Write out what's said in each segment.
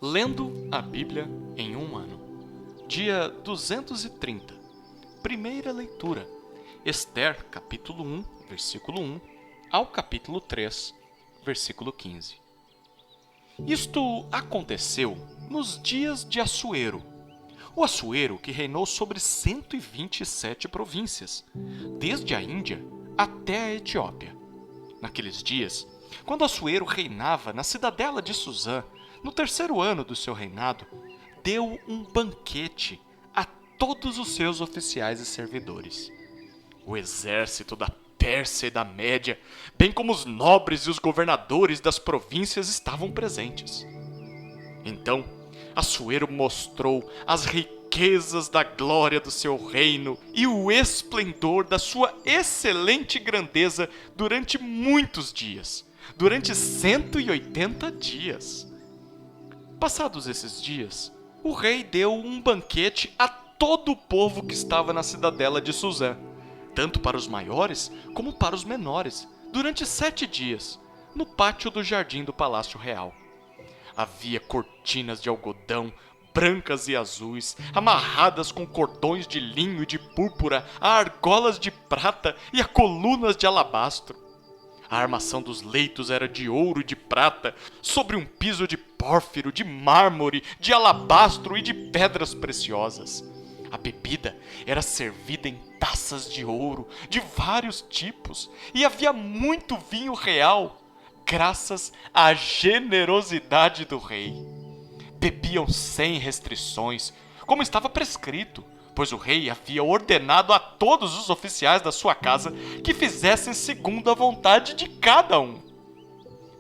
Lendo a Bíblia em um ano. Dia 230. Primeira leitura. Esther, capítulo 1, versículo 1, ao capítulo 3, versículo 15. Isto aconteceu nos dias de Assuero. O Assuero que reinou sobre 127 províncias, desde a Índia até a Etiópia. Naqueles dias, quando Assuero reinava na cidadela de Susã, no terceiro ano do seu reinado, deu um banquete a todos os seus oficiais e servidores. O exército da Pérsia e da Média, bem como os nobres e os governadores das províncias estavam presentes. Então, Assuero mostrou as riquezas da glória do seu reino e o esplendor da sua excelente grandeza durante muitos dias, durante 180 dias. Passados esses dias, o rei deu um banquete a todo o povo que estava na cidadela de Susã, tanto para os maiores como para os menores, durante 7 dias, no pátio do jardim do Palácio Real. Havia cortinas de algodão, brancas e azuis, amarradas com cordões de linho e de púrpura, a argolas de prata e a colunas de alabastro. A armação dos leitos era de ouro e de prata, sobre um piso de pórfiro, de mármore, de alabastro e de pedras preciosas. A bebida era servida em taças de ouro, de vários tipos, e havia muito vinho real, graças à generosidade do rei. Bebiam sem restrições, como estava prescrito, pois o rei havia ordenado a todos os oficiais da sua casa que fizessem segundo a vontade de cada um.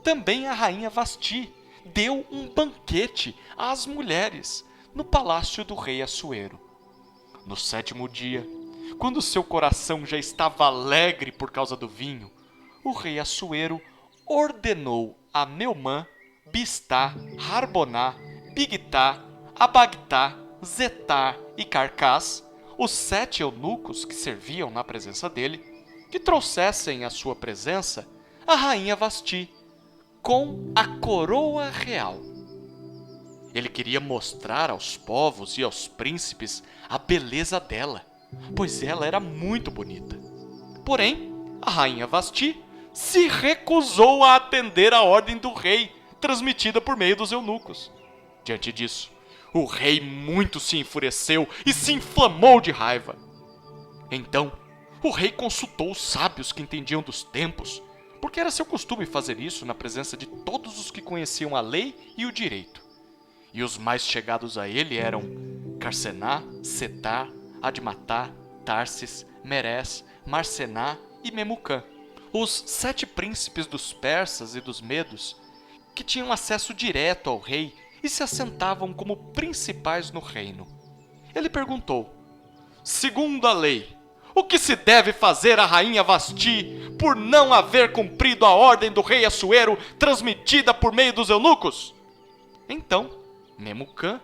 Também a rainha Vasti deu um banquete às mulheres no palácio do rei Assuero. No 7º dia, quando seu coração já estava alegre por causa do vinho, o rei Assuero ordenou a Meumã, Bistá, Harboná, Bigtá, Abagtá, Zetar e Carcás, os 7 eunucos que serviam na presença dele, que trouxessem à sua presença a rainha Vasti, com a coroa real. Ele queria mostrar aos povos e aos príncipes a beleza dela, pois ela era muito bonita. Porém, a rainha Vasti se recusou a atender à ordem do rei, transmitida por meio dos eunucos. Diante disso, o rei muito se enfureceu e se inflamou de raiva. Então, o rei consultou os sábios que entendiam dos tempos, porque era seu costume fazer isso na presença de todos os que conheciam a lei e o direito. E os mais chegados a ele eram Carcená, Setar, Admatá, Tarsis, Meres, Marcená e Memucã, os 7 príncipes dos persas e dos medos, que tinham acesso direto ao rei e se assentavam como principais no reino. Ele perguntou: segundo a lei, o que se deve fazer à rainha Vasti por não haver cumprido a ordem do rei Assuero transmitida por meio dos eunucos? Então, Memucã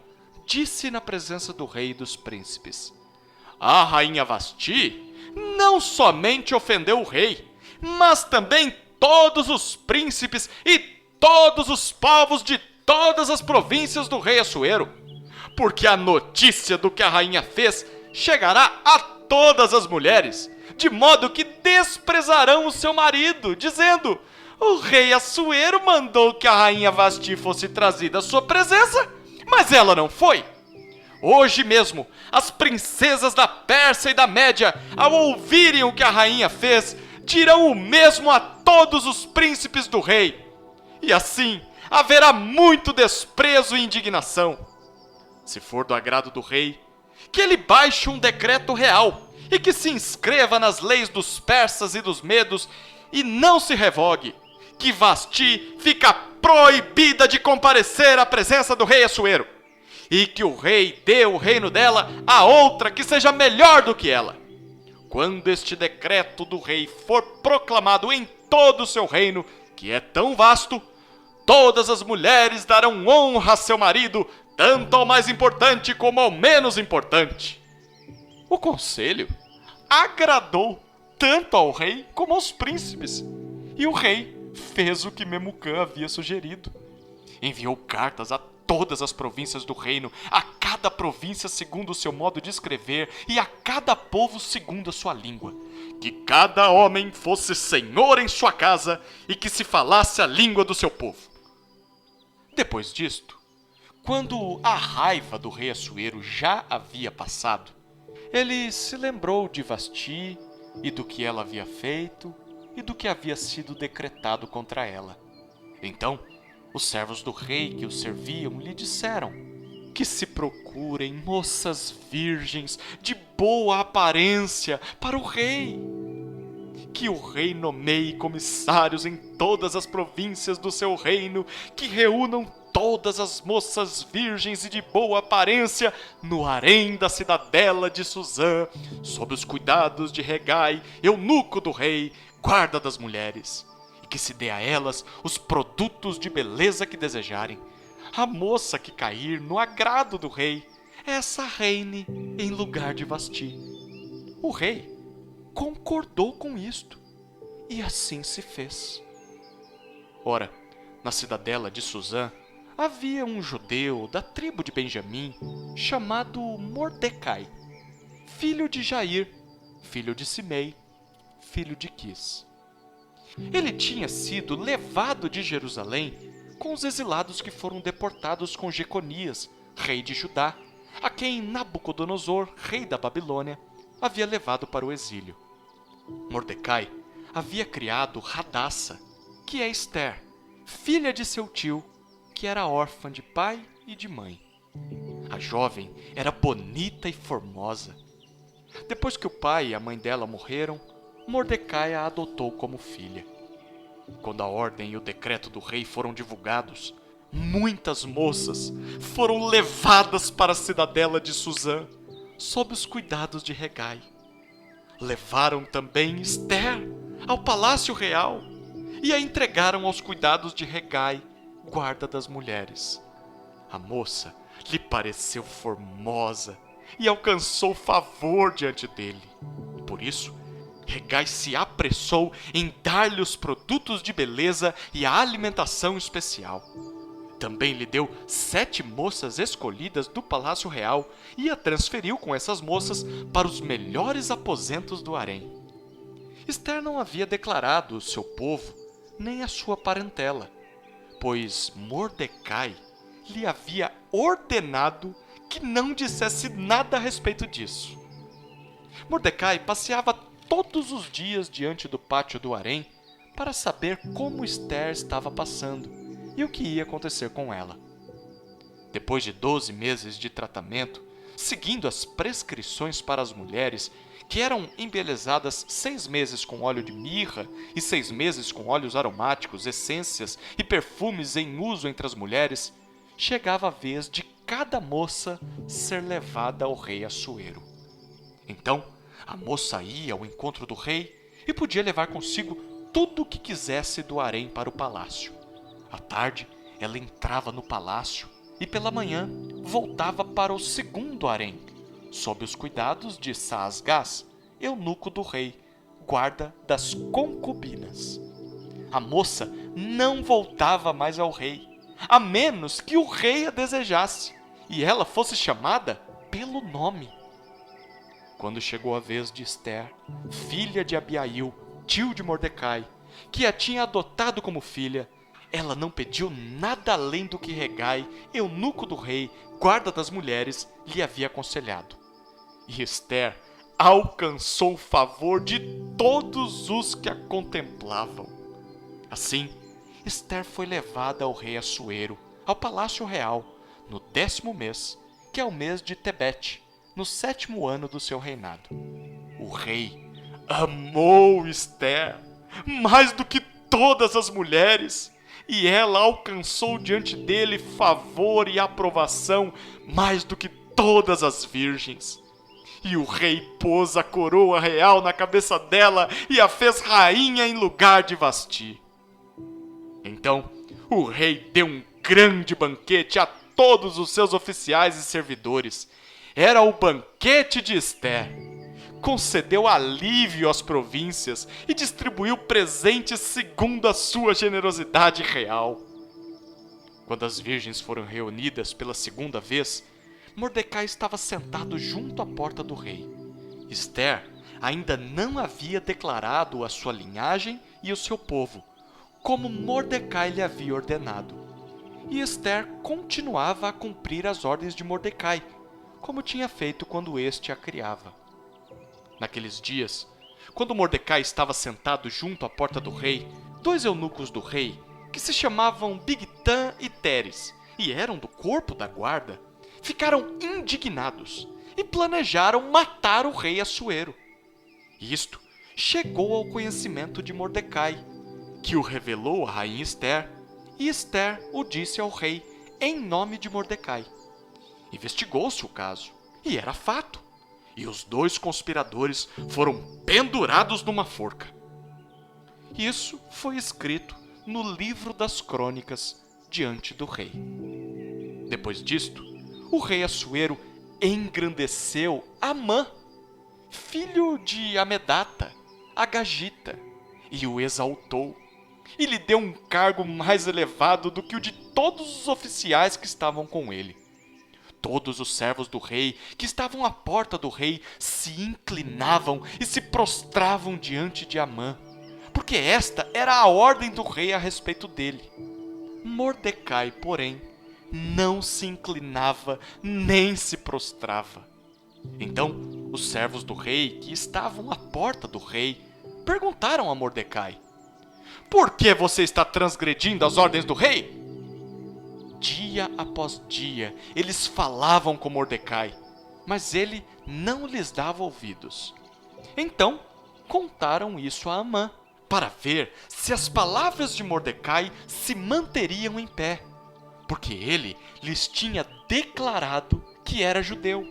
disse na presença do rei e dos príncipes: a rainha Vasti não somente ofendeu o rei, mas também todos os príncipes e todos os povos de todas as províncias do rei Assuero, porque a notícia do que a rainha fez chegará a todas as mulheres, de modo que desprezarão o seu marido, dizendo: o rei Assuero mandou que a rainha Vasti fosse trazida à sua presença, mas ela não foi. Hoje mesmo, as princesas da Pérsia e da Média, ao ouvirem o que a rainha fez, dirão o mesmo a todos os príncipes do rei. E assim, haverá muito desprezo e indignação. Se for do agrado do rei, que ele baixe um decreto real e que se inscreva nas leis dos persas e dos medos e não se revogue, que Vasti fica proibida de comparecer à presença do rei Assuero, e que o rei dê o reino dela a outra que seja melhor do que ela. Quando este decreto do rei for proclamado em todo o seu reino, que é tão vasto, todas as mulheres darão honra a seu marido, tanto ao mais importante como ao menos importante. O conselho agradou tanto ao rei como aos príncipes, e o rei fez o que Memucã havia sugerido. Enviou cartas a todas as províncias do reino, a cada província segundo o seu modo de escrever e a cada povo segundo a sua língua. Que cada homem fosse senhor em sua casa e que se falasse a língua do seu povo. Depois disto, quando a raiva do rei Assuero já havia passado, ele se lembrou de Vasti e do que ela havia feito e do que havia sido decretado contra ela. Então, os servos do rei que o serviam lhe disseram que se procurem moças virgens de boa aparência para o rei. Que o rei nomeie comissários em todas as províncias do seu reino, que reúnam todas as moças virgens e de boa aparência no harém da cidadela de Suzã, sob os cuidados de Hegai, eunuco do rei, guarda das mulheres, e que se dê a elas os produtos de beleza que desejarem. A moça que cair no agrado do rei, essa reine em lugar de Vasti. O rei concordou com isto, e assim se fez. Ora, na cidadela de Suzã, havia um judeu da tribo de Benjamim, chamado Mordecai, filho de Jair, filho de Simei, filho de Quis. Ele tinha sido levado de Jerusalém com os exilados que foram deportados com Jeconias, rei de Judá, a quem Nabucodonosor, rei da Babilônia, havia levado para o exílio. Mordecai havia criado Hadassa, que é Ester, filha de seu tio, que era órfã de pai e de mãe. A jovem era bonita e formosa. Depois que o pai e a mãe dela morreram, Mordecai a adotou como filha. Quando a ordem e o decreto do rei foram divulgados, muitas moças foram levadas para a cidadela de Suzã, sob os cuidados de Hegai. Levaram também Ester ao palácio real e a entregaram aos cuidados de Hegai, guarda das mulheres. A moça lhe pareceu formosa e alcançou favor diante dele. Por isso, Hegai se apressou em dar-lhe os produtos de beleza e a alimentação especial. Também lhe deu 7 moças escolhidas do palácio real e a transferiu com essas moças para os melhores aposentos do harém. Ester não havia declarado o seu povo nem a sua parentela, pois Mordecai lhe havia ordenado que não dissesse nada a respeito disso. Mordecai passeava todos os dias diante do pátio do harém para saber como Ester estava passando e o que ia acontecer com ela. Depois de 12 meses de tratamento, seguindo as prescrições para as mulheres, que eram embelezadas 6 meses com óleo de mirra e 6 meses com óleos aromáticos, essências e perfumes em uso entre as mulheres, chegava a vez de cada moça ser levada ao rei Assuero. Então, a moça ia ao encontro do rei e podia levar consigo tudo o que quisesse do harém para o palácio. À tarde, ela entrava no palácio e pela manhã voltava para o segundo harém, sob os cuidados de Saasgás, eunuco do rei, guarda das concubinas. A moça não voltava mais ao rei, a menos que o rei a desejasse, e ela fosse chamada pelo nome. Quando chegou a vez de Ester, filha de Abiail, tio de Mordecai, que a tinha adotado como filha, ela não pediu nada além do que Hegai, eunuco do rei, guarda das mulheres, lhe havia aconselhado. E Ester alcançou o favor de todos os que a contemplavam. Assim, Ester foi levada ao rei Assuero, ao palácio real, no 10º mês, que é o mês de Tebete, no 7º ano do seu reinado. O rei amou Ester mais do que todas as mulheres, e ela alcançou diante dele favor e aprovação mais do que todas as virgens. E o rei pôs a coroa real na cabeça dela e a fez rainha em lugar de Vasti. Então, o rei deu um grande banquete a todos os seus oficiais e servidores. Era o banquete de Ester. Concedeu alívio às províncias e distribuiu presentes segundo a sua generosidade real. Quando as virgens foram reunidas pela segunda vez, Mordecai estava sentado junto à porta do rei. Esther ainda não havia declarado a sua linhagem e o seu povo, como Mordecai lhe havia ordenado. E Esther continuava a cumprir as ordens de Mordecai, como tinha feito quando este a criava. Naqueles dias, quando Mordecai estava sentado junto à porta do rei, 2 eunucos do rei, que se chamavam Bigtã e Teres, e eram do corpo da guarda, ficaram indignados e planejaram matar o rei Assuero. Isto chegou ao conhecimento de Mordecai, que o revelou à rainha Esther, e Esther o disse ao rei em nome de Mordecai. Investigou-se o caso, e era fato, e os 2 conspiradores foram pendurados numa forca. Isso foi escrito no livro das crônicas diante do rei. Depois disto, o rei Assuero engrandeceu Amã, filho de Amedata, Agagita, e o exaltou, e lhe deu um cargo mais elevado do que o de todos os oficiais que estavam com ele. Todos os servos do rei que estavam à porta do rei se inclinavam e se prostravam diante de Amã, porque esta era a ordem do rei a respeito dele. Mordecai, porém, não se inclinava nem se prostrava. Então, os servos do rei que estavam à porta do rei perguntaram a Mordecai: "Por que você está transgredindo as ordens do rei?" Dia após dia, eles falavam com Mordecai, mas ele não lhes dava ouvidos. Então, contaram isso a Amã, para ver se as palavras de Mordecai se manteriam em pé, porque ele lhes tinha declarado que era judeu.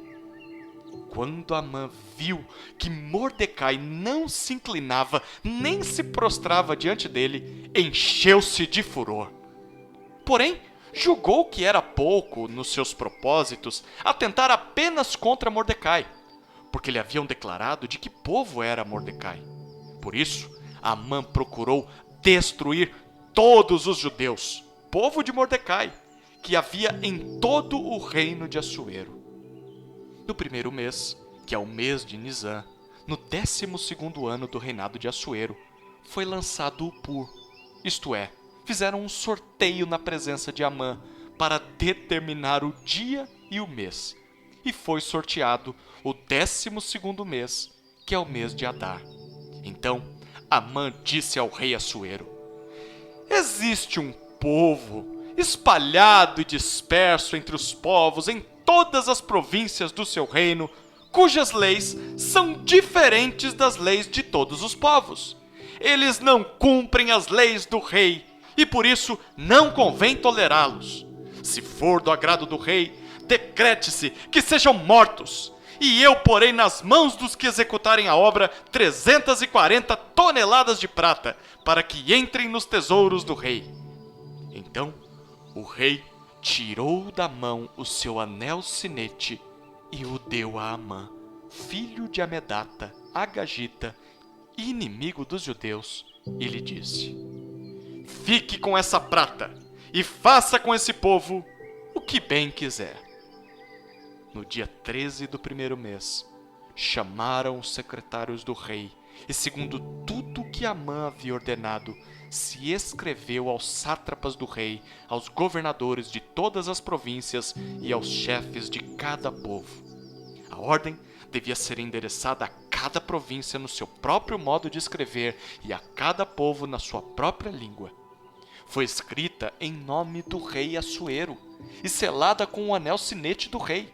Quando Amã viu que Mordecai não se inclinava nem se prostrava diante dele, encheu-se de furor. Porém, julgou que era pouco nos seus propósitos atentar apenas contra Mordecai, porque lhe haviam declarado de que povo era Mordecai. Por isso, Amã procurou destruir todos os judeus, povo de Mordecai, que havia em todo o reino de Assuero. No primeiro mês, que é o mês de Nisã, no 12º ano do reinado de Assuero, foi lançado o pur, isto é, fizeram um sorteio na presença de Amã para determinar o dia e o mês, e foi sorteado o 12º mês, que é o mês de Adar. Então Amã disse ao rei Assuero: "Existe um povo espalhado e disperso entre os povos em todas as províncias do seu reino, cujas leis são diferentes das leis de todos os povos. Eles não cumprem as leis do rei, e por isso não convém tolerá-los. Se for do agrado do rei, decrete-se que sejam mortos, e eu porei nas mãos dos que executarem a obra 340 toneladas de prata, para que entrem nos tesouros do rei." Então o rei tirou da mão o seu anel sinete e o deu a Amã, filho de Amedata, Agagita, inimigo dos judeus, e lhe disse: "Fique com essa prata e faça com esse povo o que bem quiser." No dia 13 do primeiro mês, chamaram os secretários do rei, e segundo tudo que Amã havia ordenado, se escreveu aos sátrapas do rei, aos governadores de todas as províncias e aos chefes de cada povo. A ordem devia ser endereçada a cada província no seu próprio modo de escrever e a cada povo na sua própria língua. Foi escrita em nome do rei Assuero e selada com o anel sinete do rei.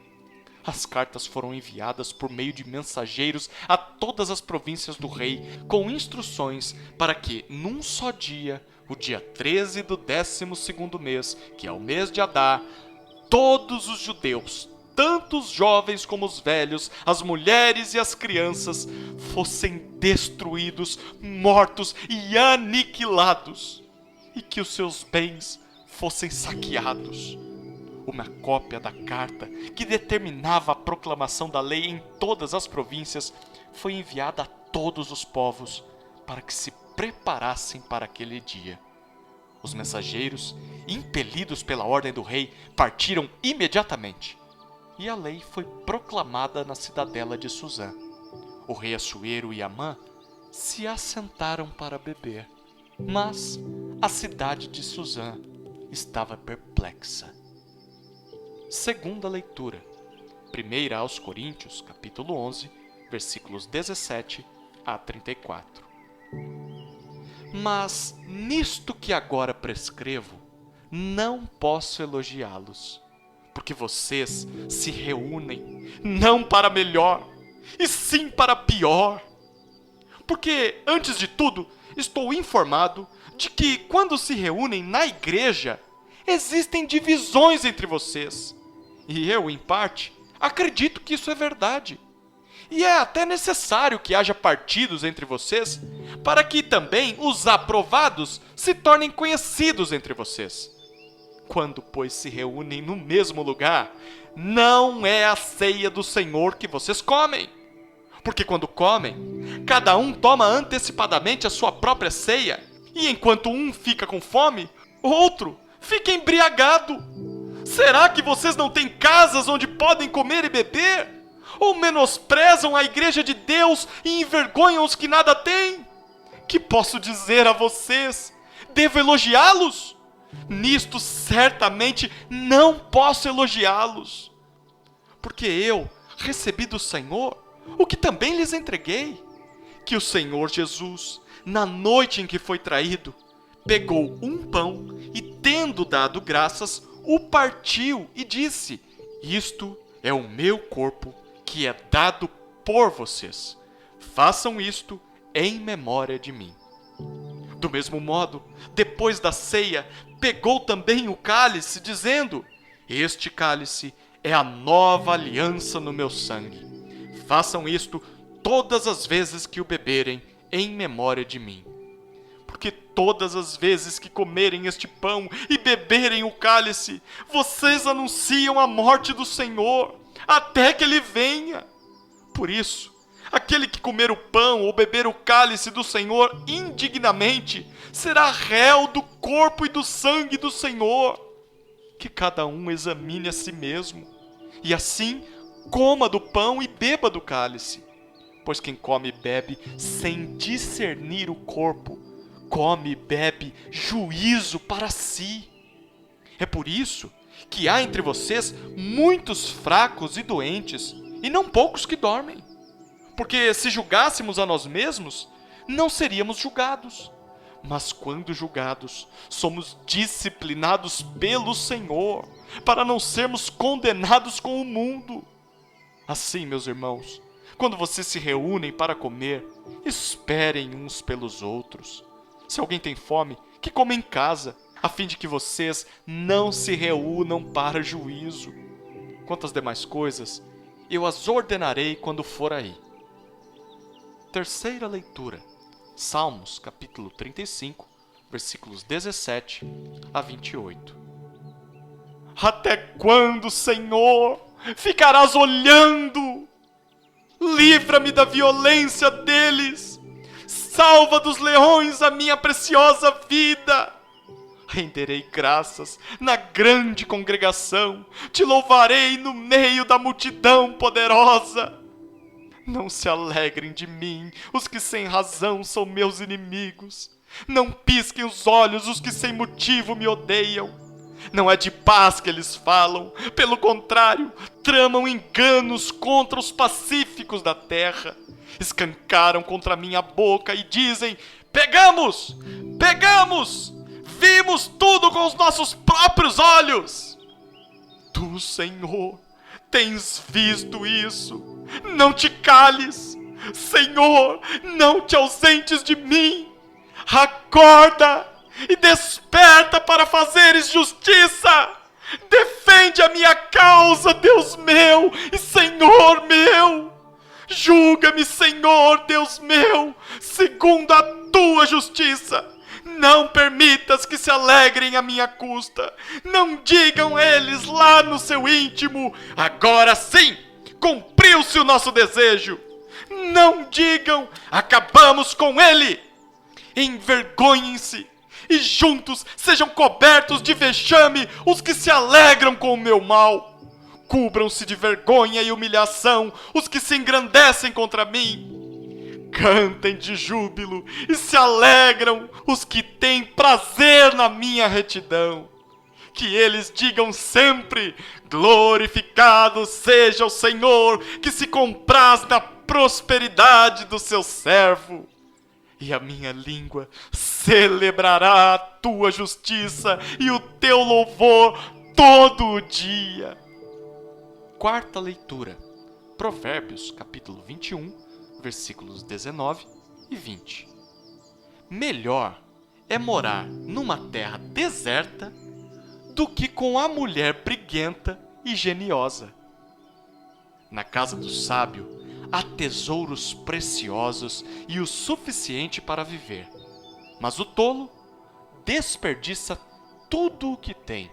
As cartas foram enviadas por meio de mensageiros a todas as províncias do rei, com instruções para que, num só dia, o dia 13 do 12º mês, que é o mês de Adar, todos os judeus, tanto os jovens como os velhos, as mulheres e as crianças, fossem destruídos, mortos e aniquilados, e que os seus bens fossem saqueados. Uma cópia da carta que determinava a proclamação da lei em todas as províncias foi enviada a todos os povos para que se preparassem para aquele dia. Os mensageiros, impelidos pela ordem do rei, partiram imediatamente. E a lei foi proclamada na cidadela de Suzã. O rei Assuero e Amã se assentaram para beber. Mas a cidade de Suzã estava perplexa. Segunda leitura. 1 aos Coríntios, capítulo 11, versículos 17 a 34. Mas nisto que agora prescrevo, não posso elogiá-los, porque vocês se reúnem não para melhor, e sim para pior. Porque, antes de tudo, estou informado de que, quando se reúnem na igreja, existem divisões entre vocês. E eu, em parte, acredito que isso é verdade. E é até necessário que haja partidos entre vocês, para que também os aprovados se tornem conhecidos entre vocês. Quando, pois, se reúnem no mesmo lugar, não é a ceia do Senhor que vocês comem. Porque quando comem, cada um toma antecipadamente a sua própria ceia, e enquanto um fica com fome, outro fica embriagado. Será que vocês não têm casas onde podem comer e beber? Ou menosprezam a igreja de Deus e envergonham os que nada têm? Que posso dizer a vocês? Devo elogiá-los? Nisto certamente não posso elogiá-los. Porque eu recebi do Senhor o que também lhes entreguei, que o Senhor Jesus, na noite em que foi traído, pegou um pão e, tendo dado graças, o partiu e disse: isto é o meu corpo, que é dado por vocês. Façam isto em memória de mim. Do mesmo modo, depois da ceia, pegou também o cálice, dizendo: este cálice é a nova aliança no meu sangue. Façam isto todas as vezes que o beberem, em memória de mim. Porque todas as vezes que comerem este pão e beberem o cálice, vocês anunciam a morte do Senhor, até que Ele venha. Por isso, aquele que comer o pão ou beber o cálice do Senhor indignamente, será réu do corpo e do sangue do Senhor. Que cada um examine a si mesmo, e assim coma do pão e beba do cálice. Pois quem come e bebe sem discernir o corpo, come e bebe juízo para si. É por isso que há entre vocês muitos fracos e doentes, e não poucos que dormem. Porque se julgássemos a nós mesmos, não seríamos julgados. Mas quando julgados, somos disciplinados pelo Senhor, para não sermos condenados com o mundo. Assim, meus irmãos, quando vocês se reúnem para comer, esperem uns pelos outros. Se alguém tem fome, que coma em casa, a fim de que vocês não se reúnam para juízo. Quanto às demais coisas, eu as ordenarei quando for aí. Terceira leitura. Salmos, capítulo 35, versículos 17 a 28. Até quando, Senhor, ficarás olhando? Livra-me da violência deles. Salva dos leões a minha preciosa vida. Renderei graças na grande congregação. Te louvarei no meio da multidão poderosa. Não se alegrem de mim os que sem razão são meus inimigos. Não pisquem os olhos os que sem motivo me odeiam. Não é de paz que eles falam, pelo contrário, tramam enganos contra os pacíficos da terra. Escancaram contra minha boca e dizem: pegamos, pegamos, vimos tudo com os nossos próprios olhos. Tu, Senhor, tens visto isso. Não te cales, Senhor, não te ausentes de mim. Acorda e desperta para fazeres justiça. Defende a minha causa, Deus meu e Senhor meu. Julga-me, Senhor, Deus meu, segundo a tua justiça. Não permitas que se alegrem à minha custa. Não digam eles lá no seu íntimo: agora sim, cumpriu-se o nosso desejo. Não digam: acabamos com ele. Envergonhem-se e juntos sejam cobertos de vexame os que se alegram com o meu mal. Cubram-se de vergonha e humilhação os que se engrandecem contra mim. Cantem de júbilo e se alegram os que têm prazer na minha retidão. Que eles digam sempre: glorificado seja o Senhor, que se compraz na prosperidade do seu servo. E a minha língua celebrará a tua justiça e o teu louvor todo o dia. Quarta leitura, Provérbios, capítulo 21, versículos 19 e 20. Melhor é morar numa terra deserta do que com a mulher briguenta e geniosa. Na casa do sábio há tesouros preciosos e o suficiente para viver, mas o tolo desperdiça tudo o que tem.